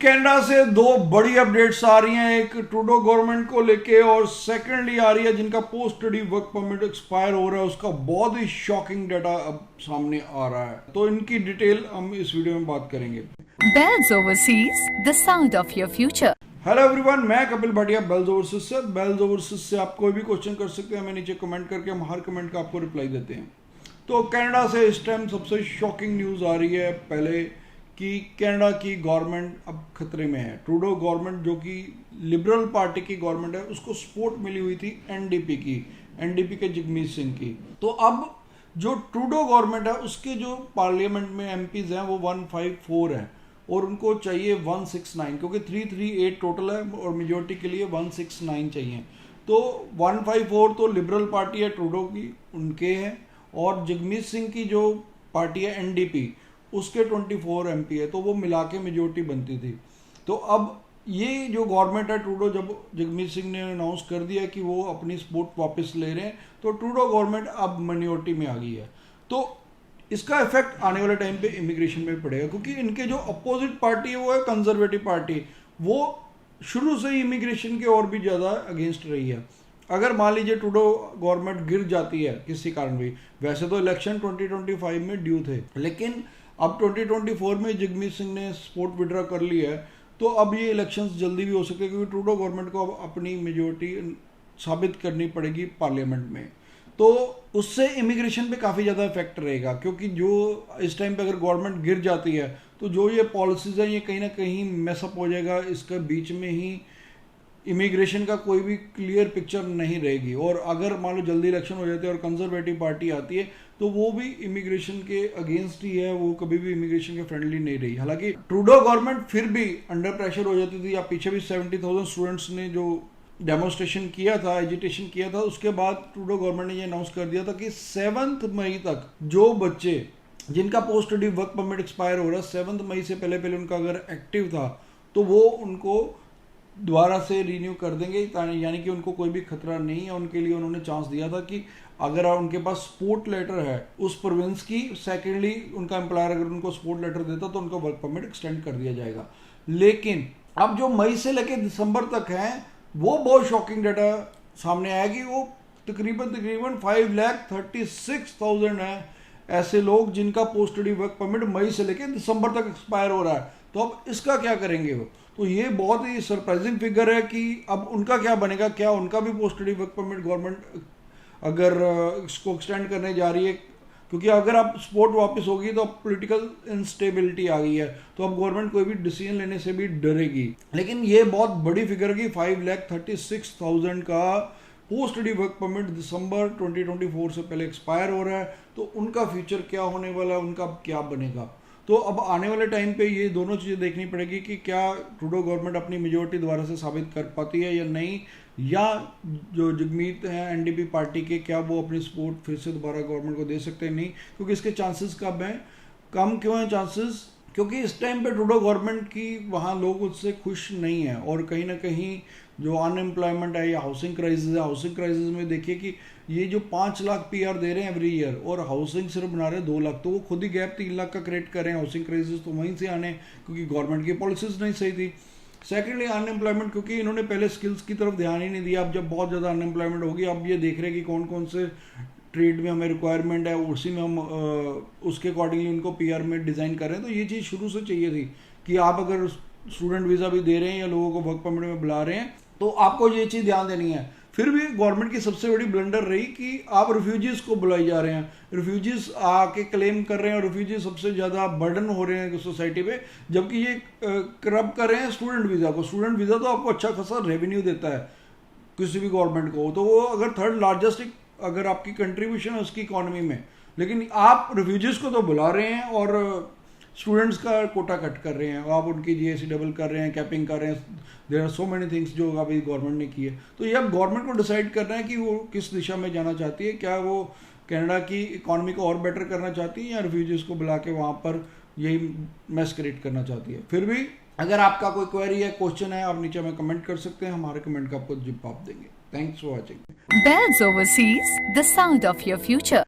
Canada से दो बड़ी अपडेट्स आ रही हैं, एक ट्रूडो गवर्नमेंट को लेके और सेकेंडली आ रही है जिनका post study work permit expire हो रहा है उसका बहुत ही शॉकिंग डाटा अब सामने आ रहा है। तो इनकी डिटेल हम इस वीडियो में बात करेंगे। Bells Overseas, the sound of your future. Hello everyone, मैं कपिल भाटिया बेल्स ओवरसीज से। बेल्स ओवरसीज से आप कोई भी क्वेश्चन कर सकते हैं, हमें नीचे कमेंट करके हम हर कमेंट का आपको रिप्लाई देते हैं। तो कनाडा से इस टाइम सबसे शॉकिंग न्यूज़ आ रही है पहले कि कनाडा की गवर्नमेंट अब खतरे में है। ट्रूडो गवर्नमेंट जो कि लिबरल पार्टी की गवर्नमेंट है उसको सपोर्ट मिली हुई थी एनडीपी के जगमीत सिंह की। तो अब जो ट्रूडो गवर्नमेंट है उसके जो पार्लियामेंट में एमपीज हैं वो 154 है और उनको चाहिए 169, क्योंकि 338 टोटल है और मेजोरिटी के लिए 169 चाहिए। तो 154 तो लिबरल पार्टी है ट्रूडो की, उनके हैं, और जगमीत सिंह की जो पार्टी है एनडीपी उसके 24 एमपी है, तो वो मिला के मेजोरिटी बनती थी। तो अब ये जो गवर्नमेंट है ट्रूडो, जब जगमीत सिंह ने अनाउंस कर दिया कि वो अपनी सपोर्ट वापस ले रहे हैं, तो ट्रूडो गवर्नमेंट अब माइनॉरिटी में आ गई है। तो इसका इफेक्ट आने वाले टाइम पे इमिग्रेशन में पड़ेगा, क्योंकि इनके जो अपोजिट पार्टी है वो है कंजर्वेटिव पार्टी। वो शुरू से ही इमिग्रेशन के और भी ज़्यादा अगेंस्ट रही है। अगर मान लीजिए ट्रूडो गवर्नमेंट गिर जाती है किसी कारण भी, वैसे तो इलेक्शन 2025 में ड्यू थे, लेकिन अब 2024 में जगमीत सिंह ने सपोर्ट विड्रॉ कर लिया है, तो अब ये इलेक्शंस जल्दी भी हो सकते हैं, क्योंकि ट्रूडो गवर्नमेंट को अब अपनी मेजोरिटी साबित करनी पड़ेगी पार्लियामेंट में। तो उससे इमिग्रेशन पे काफ़ी ज़्यादा इफेक्ट रहेगा, क्योंकि जो इस टाइम पे अगर गवर्नमेंट गिर जाती है तो जो ये पॉलिसीज़ हैं ये कहीं ना कहीं मैसअप हो जाएगा। इसके बीच में ही इमिग्रेशन का कोई भी क्लियर पिक्चर नहीं रहेगी। और अगर मान लो जल्दी इलेक्शन हो जाते हैं और कंजर्वेटिव पार्टी आती है तो वो भी इमिग्रेशन के अगेंस्ट ही है, वो कभी भी इमिग्रेशन के फ्रेंडली नहीं रही। हालांकि ट्रूडो गवर्नमेंट फिर भी अंडर प्रेशर हो जाती थी। या पीछे भी 70,000 स्टूडेंट्स ने जो डेमोन्स्ट्रेशन किया था, एजिटेशन किया था, उसके बाद ट्रूडो गवर्नमेंट ने ये अनाउंस कर दिया था कि 7 मई तक जो बच्चे जिनका post study work permit expire हो रहा है 7 मई से पहले पहले उनका अगर एक्टिव था तो वो उनको दोबारा से रिन्यू कर देंगे, यानी कि उनको कोई भी खतरा नहीं है। उनके लिए उन्होंने चांस दिया था कि अगर उनके पास सपोर्ट लेटर है उस प्रोविंस की, सेकेंडली उनका एम्प्लॉयर अगर उनको सपोर्ट लेटर देता तो उनका वर्क परमिट एक्सटेंड कर दिया जाएगा। लेकिन अब जो मई से लेकर दिसंबर तक है वो बहुत शॉकिंग डाटा सामने आया कि वो तकरीबन 5,36,000 है ऐसे लोग जिनका पोस्ट स्टडी वर्क परमिट मई से लेकर दिसंबर तक एक्सपायर हो रहा है। तो अब इसका क्या करेंगे वो? तो ये बहुत ही सरप्राइजिंग फिगर है कि अब उनका क्या बनेगा। क्या उनका भी post study work permit government अगर इसको एक्सटेंड करने जा रही है? क्योंकि अगर आप सपोर्ट वापस होगी तो अब पॉलिटिकल इंस्टेबिलिटी आ गई है, तो अब गवर्नमेंट कोई भी डिसीजन लेने से भी डरेगी। लेकिन ये बहुत बड़ी फिगर है कि 5,36,000 का पोस्ट स्टडी वर्क परमिट दिसंबर 2024 से पहले एक्सपायर हो रहा है। तो उनका फ्यूचर क्या होने वाला है, उनका क्या बनेगा? तो अब आने वाले टाइम पे ये दोनों चीज़ें देखनी पड़ेगी कि क्या ट्रूडो गवर्नमेंट अपनी मेजोरिटी दोबारा से साबित कर पाती है या नहीं, या जो जगमीत हैं एनडीपी पार्टी के, क्या वो अपनी सपोर्ट फिर से दोबारा गवर्नमेंट को दे सकते हैं? नहीं, क्योंकि इसके चांसेस कब हैं, कम क्यों हैं चांसेस? क्योंकि इस टाइम पे ट्रूडो गवर्नमेंट की वहाँ लोग उससे खुश नहीं हैं, और कहीं ना कहीं जो अनएम्प्लॉयमेंट है या हाउसिंग क्राइसिस है, हाउसिंग क्राइसिस में देखिए कि ये जो 5 लाख पीआर दे रहे हैं एवरी ईयर और हाउसिंग सिर्फ बना रहे हैं 2 लाख, तो वो खुद ही गैप 3 लाख का क्रिएट कर रहे हैं। हाउसिंग क्राइसिस तो वहीं से आने, क्योंकि गवर्नमेंट की पॉलिसीज नहीं सही थी। सेकेंडली अनएम्प्लॉयमेंट, क्योंकि इन्होंने पहले स्किल्स की तरफ ध्यान ही नहीं दिया। अब जब बहुत ज़्यादा अनएम्प्लॉयमेंट होगी, अब ये देख रहे हैं कि कौन कौन से ट्रेड में हमें रिक्वायरमेंट है, उसी में हम उसके अकॉर्डिंगली उनको पीआर में डिज़ाइन कर रहे हैं। तो ये चीज़ शुरू से चाहिए थी कि आप अगर स्टूडेंट वीज़ा भी दे रहे हैं या लोगों को वर्क परमिट में बुला रहे हैं तो आपको ये चीज़ ध्यान देनी है। फिर भी गवर्नमेंट की सबसे बड़ी ब्लंडर रही कि आप रिफ्यूजीज़ को बुलाई जा रहे हैं, रिफ्यूजीज़ आके क्लेम कर रहे हैं और रिफ्यूजीज सबसे ज़्यादा बर्डन हो रहे हैं सोसाइटी पे, जबकि ये करप्ट कर रहे हैं स्टूडेंट वीज़ा को। स्टूडेंट वीज़ा तो आपको अच्छा खासा रेवेन्यू देता है किसी भी गवर्नमेंट को, तो वो अगर थर्ड लार्जेस्ट अगर आपकी कंट्रीब्यूशन है उसकी इकॉनमी में, लेकिन आप रिफ्यूजीज़ को तो बुला रहे हैं और स्टूडेंट्स का कोटा कट कर रहे हैं, आप उनकी जीएसटी डबल कर रहे हैं, कैपिंग कर रहे हैं। There are so many things जो अभी गवर्नमेंट ने की है। तो ये अब गवर्नमेंट को डिसाइड करना है कि वो किस दिशा में जाना चाहती है। क्या वो कनाडा की इकॉनमी को और बेटर करना चाहती है या रिफ्यूजीज़ को बुला के वहाँ पर यही मैस क्रिएट करना चाहती है? फिर भी अगर आपका कोई क्वेरी है, क्वेश्चन है, आप नीचे में कमेंट कर सकते हैं, हमारे कमेंट का आपको जवाब देंगे। Thanks for watching. Bells Overseas, the sound of your future.